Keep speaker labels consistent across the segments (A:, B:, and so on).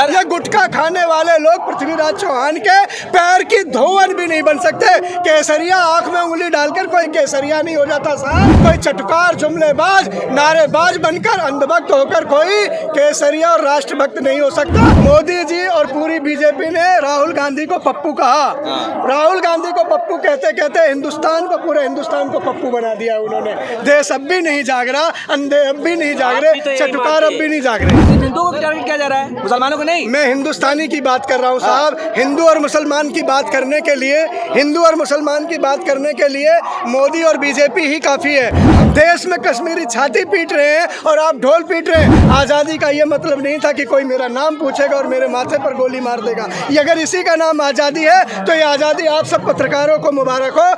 A: ये गुटखा खाने वाले लोग पृथ्वीराज चौहान के पैर की धोवन भी नहीं बन सकते। केसरिया आंख में उंगली डालकर कोई केसरिया नहीं हो जाता साहब। कोई चटकार जुमलेबाज नारेबाज बनकर अंधभक्त होकर कोई केसरिया और राष्ट्रभक्त नहीं हो सकता। मोदी जी और पूरी बीजेपी ने राहुल गांधी को पप्पू कहा। राहुल गांधी को पप्पू कहते कहते हिंदुस्तान को, पूरे हिंदुस्तान को पप्पू बना दिया उन्होंने। देश अब भी नहीं जाग रहा, अंधे अब भी नहीं जाग रहे, चटकार अब भी नहीं जाग रहे।
B: हिंदुओं को टारगेट किया जा रहा है, मुसलमानों को नहीं।
A: मैं हिंदुस्तानी की बात कर रहा हूँ साहब। हिंदू और मुसलमान की बात करने के लिए, हिंदू और मुसलमान की बात करने के लिए मोदी और बीजेपी ही काफी है। देश में कश्मीरी छाती पीट रहे हैं और आप ढोल पीट रहे हैं। आज़ादी का ये मतलब नहीं था कि कोई मेरा नाम पूछेगा और मेरे माथे पर गोली मार देगा। ये अगर इसी का नाम आज़ादी है तो ये आज़ादी आप सब पत्रकारों को मुबारक हो।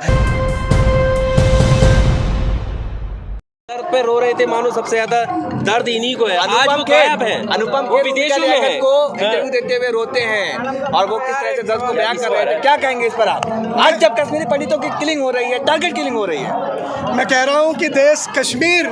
C: दर्द पे रो रहे थे, मानो सबसे ज्यादा दर्द इन्हीं को है। आज वो गायब है,
B: अनुपम
C: वो विदेशों में है,
B: को इंटरव्यू देते हुए रोते हैं और वो किस तरह से दर्द को बयान कर रहे हैं। क्या कहेंगे इस पर आप? आज जब कश्मीरी पंडितों की किलिंग हो रही है, टारगेट किलिंग हो रही है,
A: मैं कह रहा हूँ कि देश कश्मीर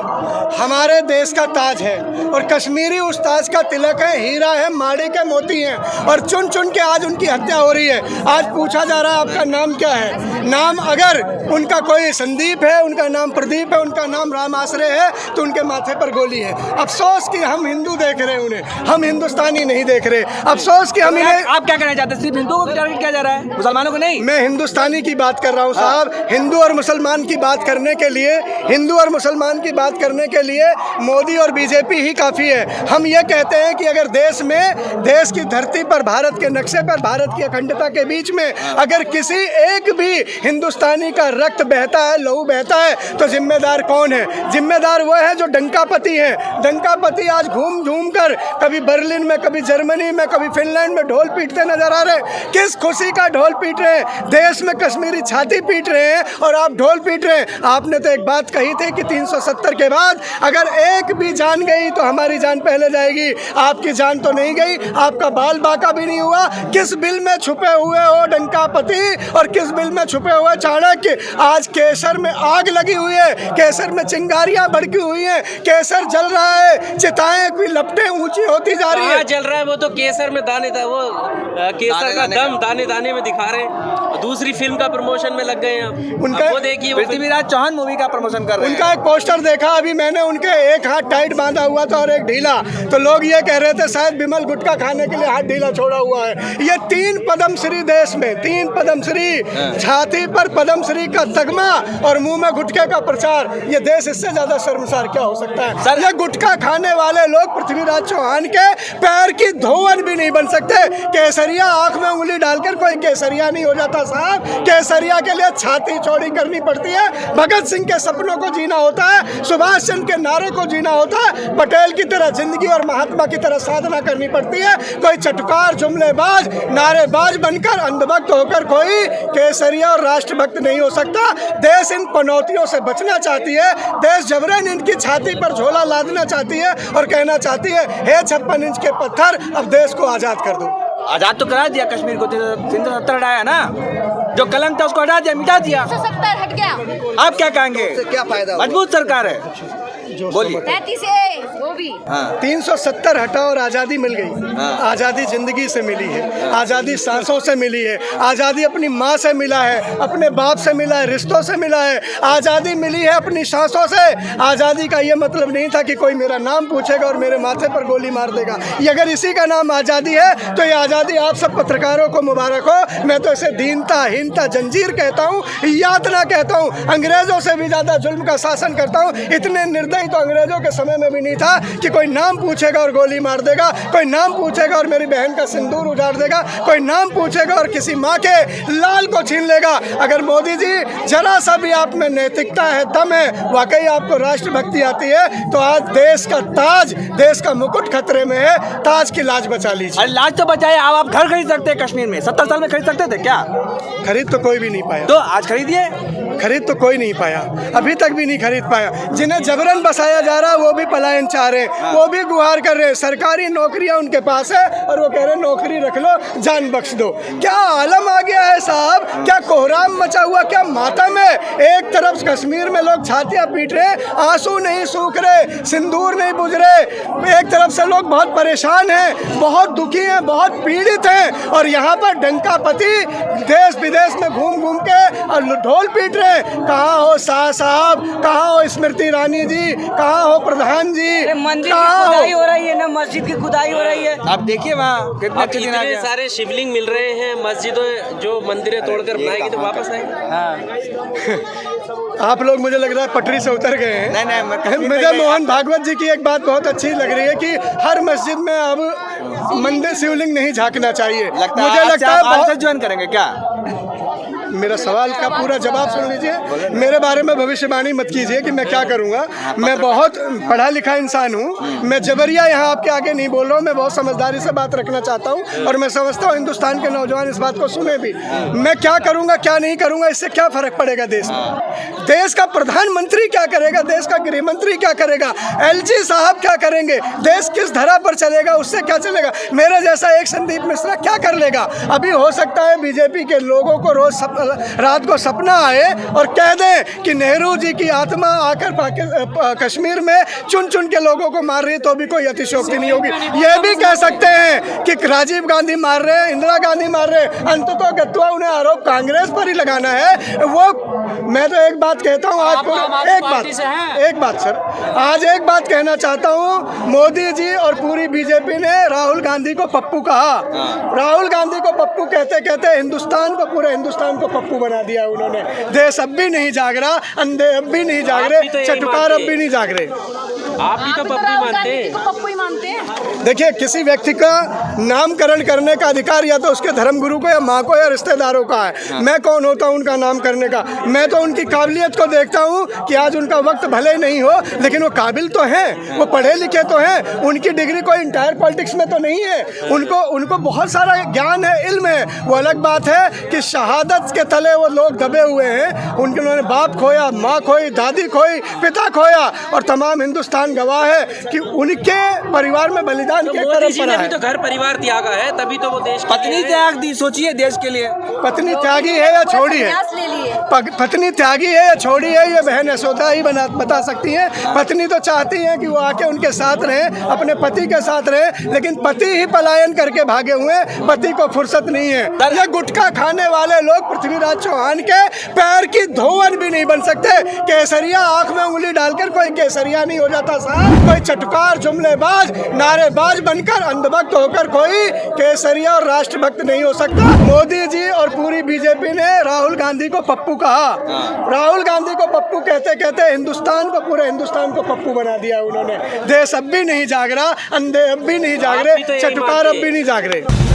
A: हमारे देश का ताज है और कश्मीरी उस ताज का तिलक है, हीरा है, माड़ी के मोती हैं और चुन चुन के आज उनकी हत्या हो रही है। आज पूछा जा रहा है आपका नाम क्या है। नाम अगर उनका कोई संदीप है, उनका नाम प्रदीप है, उनका नाम राम आश्रय है तो उनके माथे पर गोली है। अफसोस कि हम हिंदू देख रहे हैं उन्हें, हम हिंदुस्तानी नहीं देख रहे। अफसोस कि हम इन्हें।
B: आप क्या कहना चाहते हैं? सिर्फ हिंदुओं को टारगेट किया जा रहा है, मुसलमानों को नहीं।
A: मैं हिंदुस्तानी की बात कर रहा हूँ साहब। हिंदू और मुसलमान की बात करने के लिए, हिंदू और मुसलमान की बात करने के लिए मोदी और बीजेपी ही काफ़ी है। हम ये कहते हैं कि अगर देश में, देश की धरती पर, भारत के नक्शे पर, भारत की अखंडता के बीच में अगर किसी एक भी हिंदुस्तानी का रक्त बहता है, लहू बहता है, तो जिम्मेदार कौन है? जिम्मेदार वो है जो डंकापति है। डंकापति आज घूम घूम कर कभी बर्लिन में, कभी जर्मनी में, कभी फिनलैंड में ढोल पीटते नजर आ रहे। किस खुशी का ढोल पीट रहे हैं? देश में कश्मीरी छाती पीट रहे हैं और आप ढोल पीट रहे हैं। आपने तो एक बात कही थी कि 370 के बाद अगर एक भी जान गई तो हमारी जान पहले जाएगी। आपकी जान तो नहीं गई, आपका बाल बाका भी नहीं हुआ। किस बिल में छुपे हुए हो डंकापति और किस बिल में छुपे हुए चाणक्य? आज केसर में आग लगी हुई है, केसर में चिंगारियां भड़की हुई हैं, केसर जल रहा है, चिताएं की लपटें ऊंची होती जा रही है।
C: जल रहा है वो तो केसर में दाने था, वो केसर का दम दाने दाने में दिखा रहे हैं। दूसरी फिल्म का प्रमोशन में लग गए हैं
A: उनका।
C: वो देखिए,
B: पृथ्वीराज चौहान मूवी का प्रमोशन कर रहे हैं।
A: उनका एक पोस्टर देखा अभी मैंने, उनके एक हाथ टाइट बांधा हुआ था और एक ढीला। तो लोग ये कह रहे थे शायद बिमल गुटखा खाने के लिए हाथ ढीला छोड़ा हुआ है। ये 3 पद्मश्री देश में, 3 पद्मश्री, छाती पर पद्मश्री का तगमा और मुंह में गुटखे का प्रचार। ये देश इससे ज्यादा शर्मसार क्या हो सकता है? सर, ये गुटखा खाने वाले लोग पृथ्वीराज चौहान के पैर की धोवन भी नहीं बन सकते। केसरिया आंख में उंगली डालकर कोई केसरिया नहीं हो जाता साहब। केसरिया के लिए छाती चौड़ी करनी पड़ती है, भगत सिंह के सपनों को जीना होता है, सुभाष चंद्र के नारों को जीना होता है, पटेल की तरह जिंदगी और महात्मा की तरह साधना करनी पड़ती है। कोई चटकार जुमलेबाज नारेबाज बनकर अंधभक्त होकर कोई केसरिया और राष्ट्रभक्त नहीं हो सकता। देश इन पनौतियों से बचना चाहती है। देश जबरन इनकी छाती पर झोला लादना चाहती है और कहना चाहती है, हे 56 इंच के पत्थर, अब देश को आजाद कर दो।
B: आजाद तो करा दिया कश्मीर को, 370 हटाया ना, जो कलंक था उसको हटा दिया, मिटा दिया।
D: 370 हट गया।
B: आप क्या कहेंगे?
A: क्या फायदा?
B: मजबूत सरकार है, बोलिए।
D: 33 है वो भी।
A: 370 हटा और आज़ादी मिल गई। आज़ादी जिंदगी से मिली है, आज़ादी सांसों से मिली है, आज़ादी अपनी माँ से मिला है, अपने बाप से मिला है, रिश्तों से मिला है। आज़ादी मिली है अपनी सांसों से। आज़ादी का ये मतलब नहीं था कि कोई मेरा नाम पूछेगा और मेरे माथे पर गोली मार देगा। ये अगर इसी का नाम आज़ादी है तो ये आज़ादी आप सब पत्रकारों को मुबारक हो। मैं तो इसे दीनता, हीनता, जंजीर कहता हूँ, यातना कहता हूँ। अंग्रेजों से भी ज़्यादा जुल्म का शासन करता हूँ। इतने निर्दयी तो अंग्रेजों के समय में भी नहीं था कि कोई नाम पूछेगा और गोली मार देगा, कोई नाम पूछेगा और मेरी बहन का सिंदूर उजाड़ देगा, कोई नाम पूछेगा और किसी माँ के लाल को छीन लेगा। अगर मोदी जी जरा सा भी आप में नैतिकता है, दम है, वाकई आपको राष्ट्रभक्ति आती है, तो आज देश का ताज, देश का मुकुट खतरे में है। ताज की लाज बचा लीजिए।
B: अरे लाज तो बचाए, अब आप घर खरीद सकते हैं कश्मीर में। 70 साल में खरीद सकते थे क्या?
A: खरीद तो कोई भी नहीं पाया।
B: तो आज खरीदिए।
A: खरीद तो कोई नहीं पाया, अभी तक भी नहीं खरीद पाया। जिन्हें जबरन बसाया जा रहा है वो भी पलायन चाह रहे हैं, वो भी गुहार कर रहे हैं। सरकारी नौकरियां उनके पास है और वो कह रहे हैं नौकरी रख लो, जान बख्श दो। क्या आलम आ गया है साहब, क्या कोहराम मचा हुआ, क्या मातम है। एक तरफ कश्मीर में लोग छातियां पीट रहे, आंसू नहीं सूख रहे, सिंदूर नहीं बुझ रहे। एक तरफ से लोग बहुत परेशान हैं, बहुत दुखी हैं, बहुत पीड़ित हैं, और यहाँ पर डंका पति देश विदेश में घूम घूम के और ढोल पीट रहे। कहाँ हो शाह साहब, कहाँ हो स्मृति ईरानी जी, कहाँ हो प्रधान जी,
E: मंदिर की
A: कहाँ
E: खुदाई
A: हो?
E: हो रही है ना, मस्जिद की खुदाई हो रही है।
B: आप देखिए वहाँ कितने
C: अब
B: अच्छे दिन आ
C: इतने
B: गया।
C: सारे शिवलिंग मिल रहे हैं, मस्जिदें जो मंदिरें तोड़कर बनाएगी तो वापस आएंगे।
A: आप लोग मुझे लग रहा है पटरी से उतर गए हैं।
B: नहीं, मैं कश्मीर
A: मुझे
B: में गया।
A: मोहन भागवत जी की एक बात बहुत अच्छी लग रही है कि हर मस्जिद में अब मंदिर शिवलिंग नहीं झांकना चाहिए। मुझे लगता है बहुत।
B: ज्वाइन करेंगे क्या?
A: मेरा सवाल का पूरा जवाब सुन लीजिए। मेरे बारे में भविष्यवाणी मत कीजिए कि मैं क्या करूंगा। मैं बहुत पढ़ा लिखा इंसान हूं, मैं जबरिया यहाँ आपके आगे नहीं बोल रहा हूँ। मैं बहुत समझदारी से बात रखना चाहता हूँ और मैं समझता हूँ हिंदुस्तान के नौजवान इस बात को सुने भी। मैं क्या करूंगा क्या नहीं करूंगा इससे क्या फर्क पड़ेगा देश में। देश का प्रधानमंत्री क्या करेगा, देश का गृह मंत्री क्या करेगा, एलजी साहब क्या करेंगे, देश किस धरा पर चलेगा, उससे क्या चलेगा। मेरे जैसा एक संदीप मिश्रा क्या कर लेगा। अभी हो सकता है बीजेपी के लोगों को रोज रात को सपना आए और कह दें कि नेहरू जी की आत्मा आकर कश्मीर में चुन चुन के लोगों को मार रही है, तो भी कोई अतिशयोक्ति नहीं होगी। ये भी कह सकते हैं कि राजीव गांधी मार रहे हैं, इंदिरा गांधी मार रहे हैं, अंततः गत्वा उन्हें आरोप कांग्रेस पर ही लगाना है। वो मैं तो एक बात कहता हूँ, आज एक बात सर, आज एक बात कहना चाहता हूँ। मोदी जी और पूरी बीजेपी ने राहुल गांधी को पप्पू कहा। राहुल गांधी को पप्पू कहते कहते हिंदुस्तान को, पूरे हिंदुस्तान को पप्पू बना दिया उन्होंने। देश अब भी नहीं जाग रहा, अंधे अब भी नहीं जाग रहे, चटुकार अब भी नहीं जाग रहे।
C: आप भी तो पप्पू मानते हैं।
D: पप्पू ही मानते हैं।
A: देखिए, किसी व्यक्ति का नामकरण करने का अधिकार या तो उसके धर्मगुरु को या माँ को या रिश्तेदारों का है। मैं कौन होता हूँ उनका नाम करने का। मैं तो उनकी काबिलियत को देखता हूँ कि आज उनका वक्त भले ही नहीं हो, लेकिन वो काबिल तो हैं, वो पढ़े लिखे तो हैं। उनकी डिग्री कोई इंटायर पॉलिटिक्स में तो नहीं है। उनको बहुत सारा ज्ञान है, इल्म है। वो अलग बात है कि शहादत के तले वो लोग दबे हुए हैं। उन्होंने बाप खोया, माँ खोई, दादी खोई, पिता खोया, और तमाम हिंदुस्तान गवाह है कि उनके परिवार में बलिदान की
C: मोदी जी ने
A: परंपरा
C: भी
A: है।
C: तो घर परिवार त्यागा है, तभी तो वो देश
B: पत्नी त्याग दी, सोचिए देश के लिए।
A: पत्नी त्यागी है या छोड़ी है,
D: संन्यास ले लिए।
A: पत्नी त्यागी है या छोड़ी है, ये बहन यशोदा ही बता सकती हैं। पत्नी तो चाहती है कि वो आके उनके साथ रहे, अपने पति के साथ रहे, लेकिन पति ही पलायन करके भागे हुए, पति को फुर्सत नहीं है। ये गुटखा खाने वाले लोग पृथ्वीराज चौहान के पैर की धोवन भी नहीं बन सकते। केसरिया आंख में उंगली डालकर कोई केसरिया नहीं हो जाता साहब। कोई चटकार, जुमलेबाज, नारेबाज बनकर अंधभक्त होकर कोई केसरिया और राष्ट्रभक्त नहीं हो सकता। मोदी जी और पूरी बीजेपी ने राहुल गांधी को पप्पू कहा। राहुल गांधी को पप्पू कहते कहते हिंदुस्तान को, पूरे हिंदुस्तान को पप्पू बना दिया उन्होंने। देश अब भी नहीं जाग रहा, अंधे अब भी नहीं जाग रहे, चटकार अब भी नहीं जाग रहे।